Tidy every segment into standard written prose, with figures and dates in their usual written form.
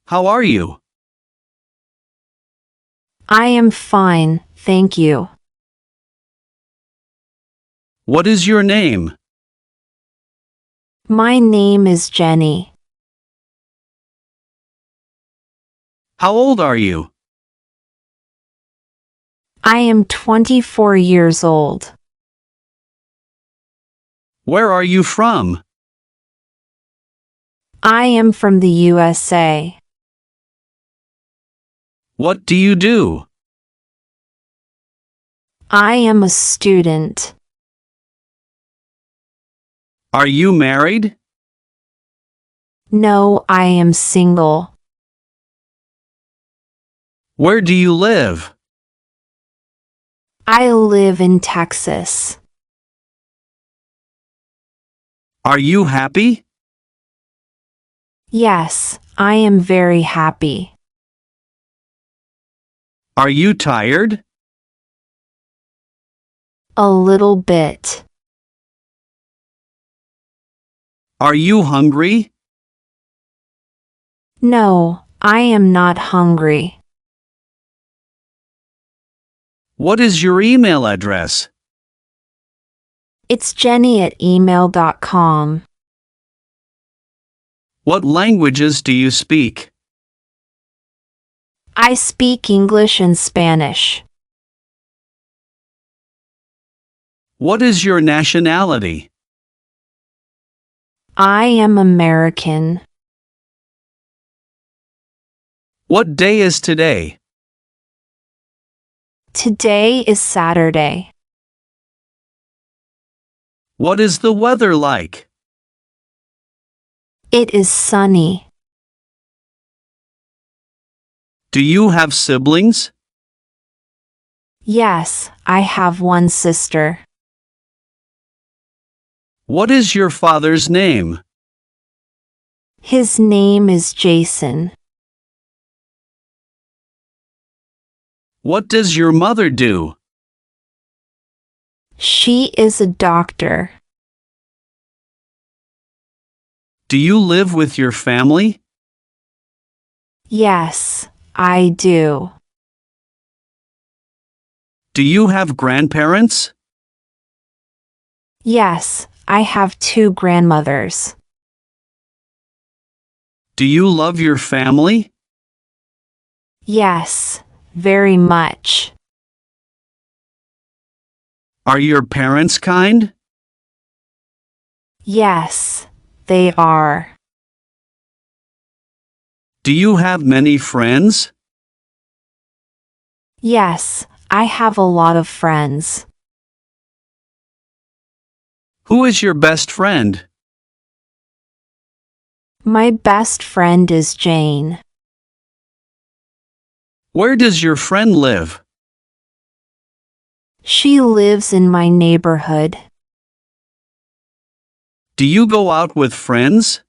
How are you? I am fine, thank you. What is your name? My name is Jenny. How old are you? I am 24 years old. Where are you from? I am from the USA. What do you do? I am a student. Are you married? No, I am single. Where do you live? I live in Texas. Are you happy? Yes, I am very happy. Are you tired? A little bit. Are you hungry? No, I am not hungry. What is your email address? It's jenny@email.com. What languages do you speak? I speak English and Spanish. What is your nationality? I am American. What day is today? Today is Saturday. What is the weather like? It is sunny. Do you have siblings? Yes, I have one sister. What is your father's name? His name is Jason. What does your mother do? She is a doctor. Do you live with your family? Yes, I do. Do you have grandparents? Yes, I have two grandmothers. Do you love your family? Yes, very much. Are your parents kind? Yes, they are. Do you have many friends? Yes, I have a lot of friends. Who is your best friend? My best friend is Jane. Where does your friend live? She lives in my neighborhood. Do you go out with friends?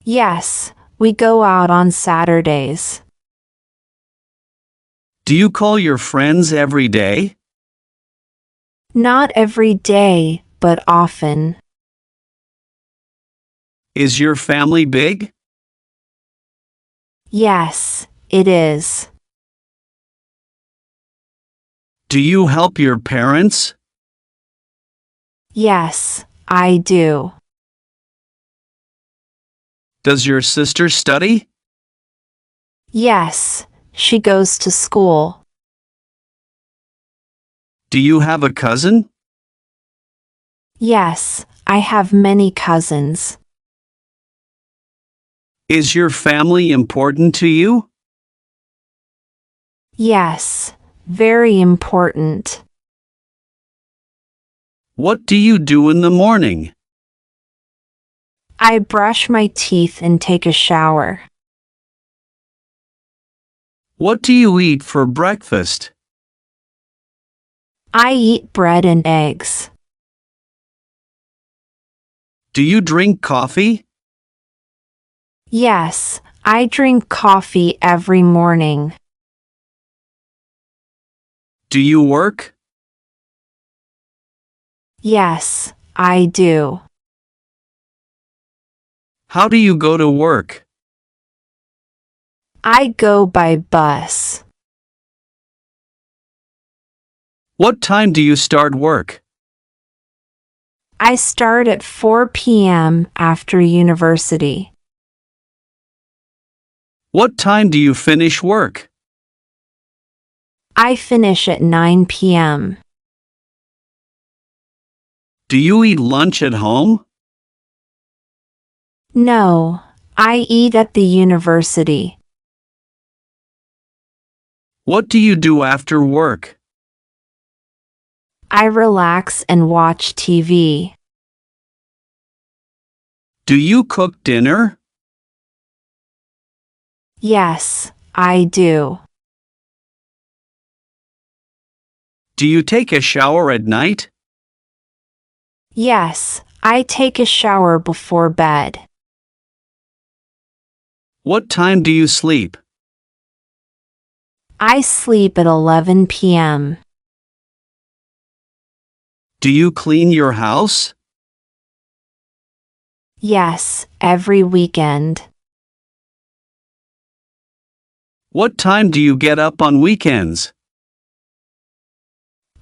Yes, we go out on Saturdays. Do you call your friends every day? Not every day, but often. Is your family big? Yes, it is. Do you help your parents? Yes, I do. Does your sister study? Yes, she goes to school. Do you have a cousin? Yes, I have many cousins. Is your family important to you? Yes, very important. What do you do in the morning? I brush my teeth and take a shower. What do you eat for breakfast? I eat bread and eggs. Do you drink coffee? Yes, I drink coffee every morning. Do you work? Yes, I do. How do you go to work? I go by bus. What time do you start work? I start at 4 p.m. after university. What time do you finish work? I finish at 9 p.m. Do you eat lunch at home? No, I eat at the university. What do you do after work? I relax and watch TV. Do you cook dinner? Yes, I do. Do you take a shower at night? Yes, I take a shower before bed. What time do you sleep? I sleep at 11 p.m. Do you clean your house? Yes, every weekend. What time do you get up on weekends?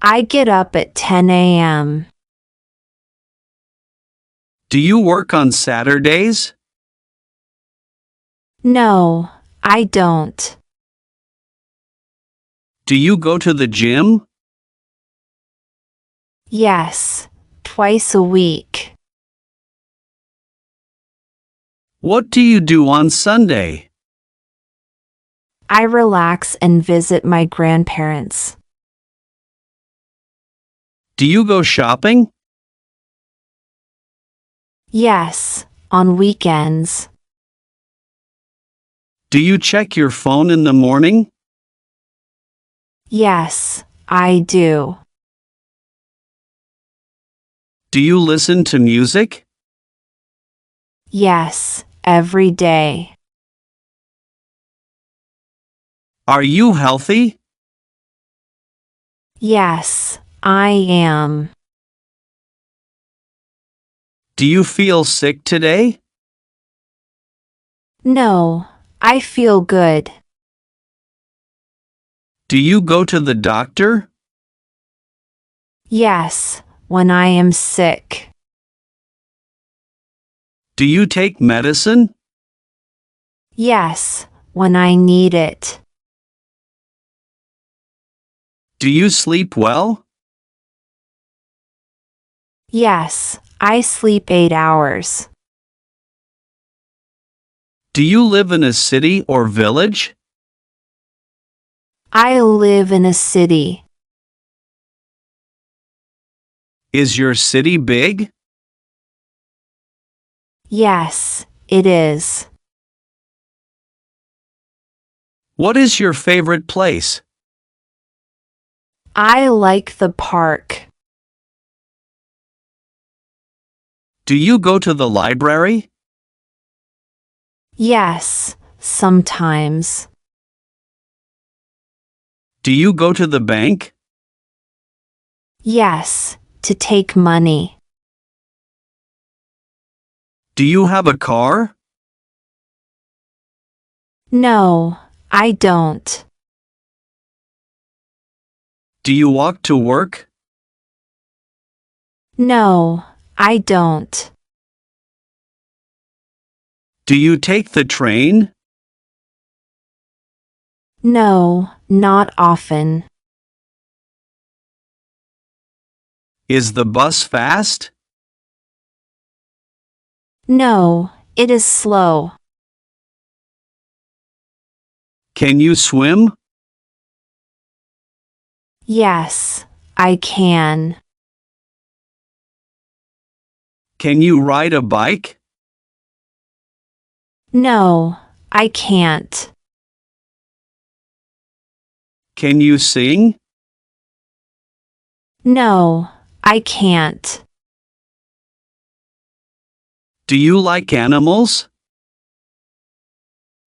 I get up at 10 a.m. Do you work on Saturdays? No, I don't. Do you go to the gym? Yes, twice a week. What do you do on Sunday? I relax and visit my grandparents. Do you go shopping? Yes, on weekends. Do you check your phone in the morning? Yes, I do. Do you listen to music? Yes, every day. Are you healthy? Yes, I am. Do you feel sick today? No, I feel good. Do you go to the doctor? Yes, when I am sick. Do you take medicine? Yes, when I need it. Do you sleep well? Yes, I sleep 8 hours. Do you live in a city or village? I live in a city. Is your city big? Yes, it is. What is your favorite place? I like the park. Do you go to the library? Yes, sometimes. Do you go to the bank? Yes, to take money. Do you have a car? No, I don't. Do you walk to work? No, I don't. Do you take the train? No, not often. Is the bus fast? No, it is slow. Can you swim? Yes, I can. Can you ride a bike? No, I can't. Can you sing? No, I can't. Do you like animals?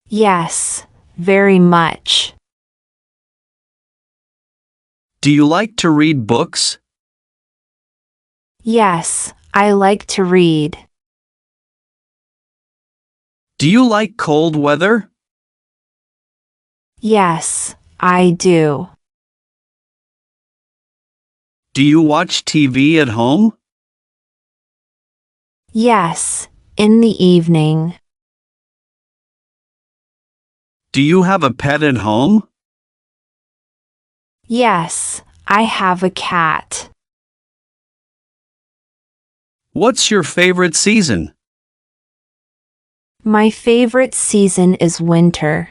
Yes, very much. Do you like to read books? Yes, I like to read. Do you like cold weather? Yes, I do. Do you watch TV at home? Yes, in the evening. Do you have a pet at home? Yes, I have a cat. What's your favorite season? My favorite season is winter.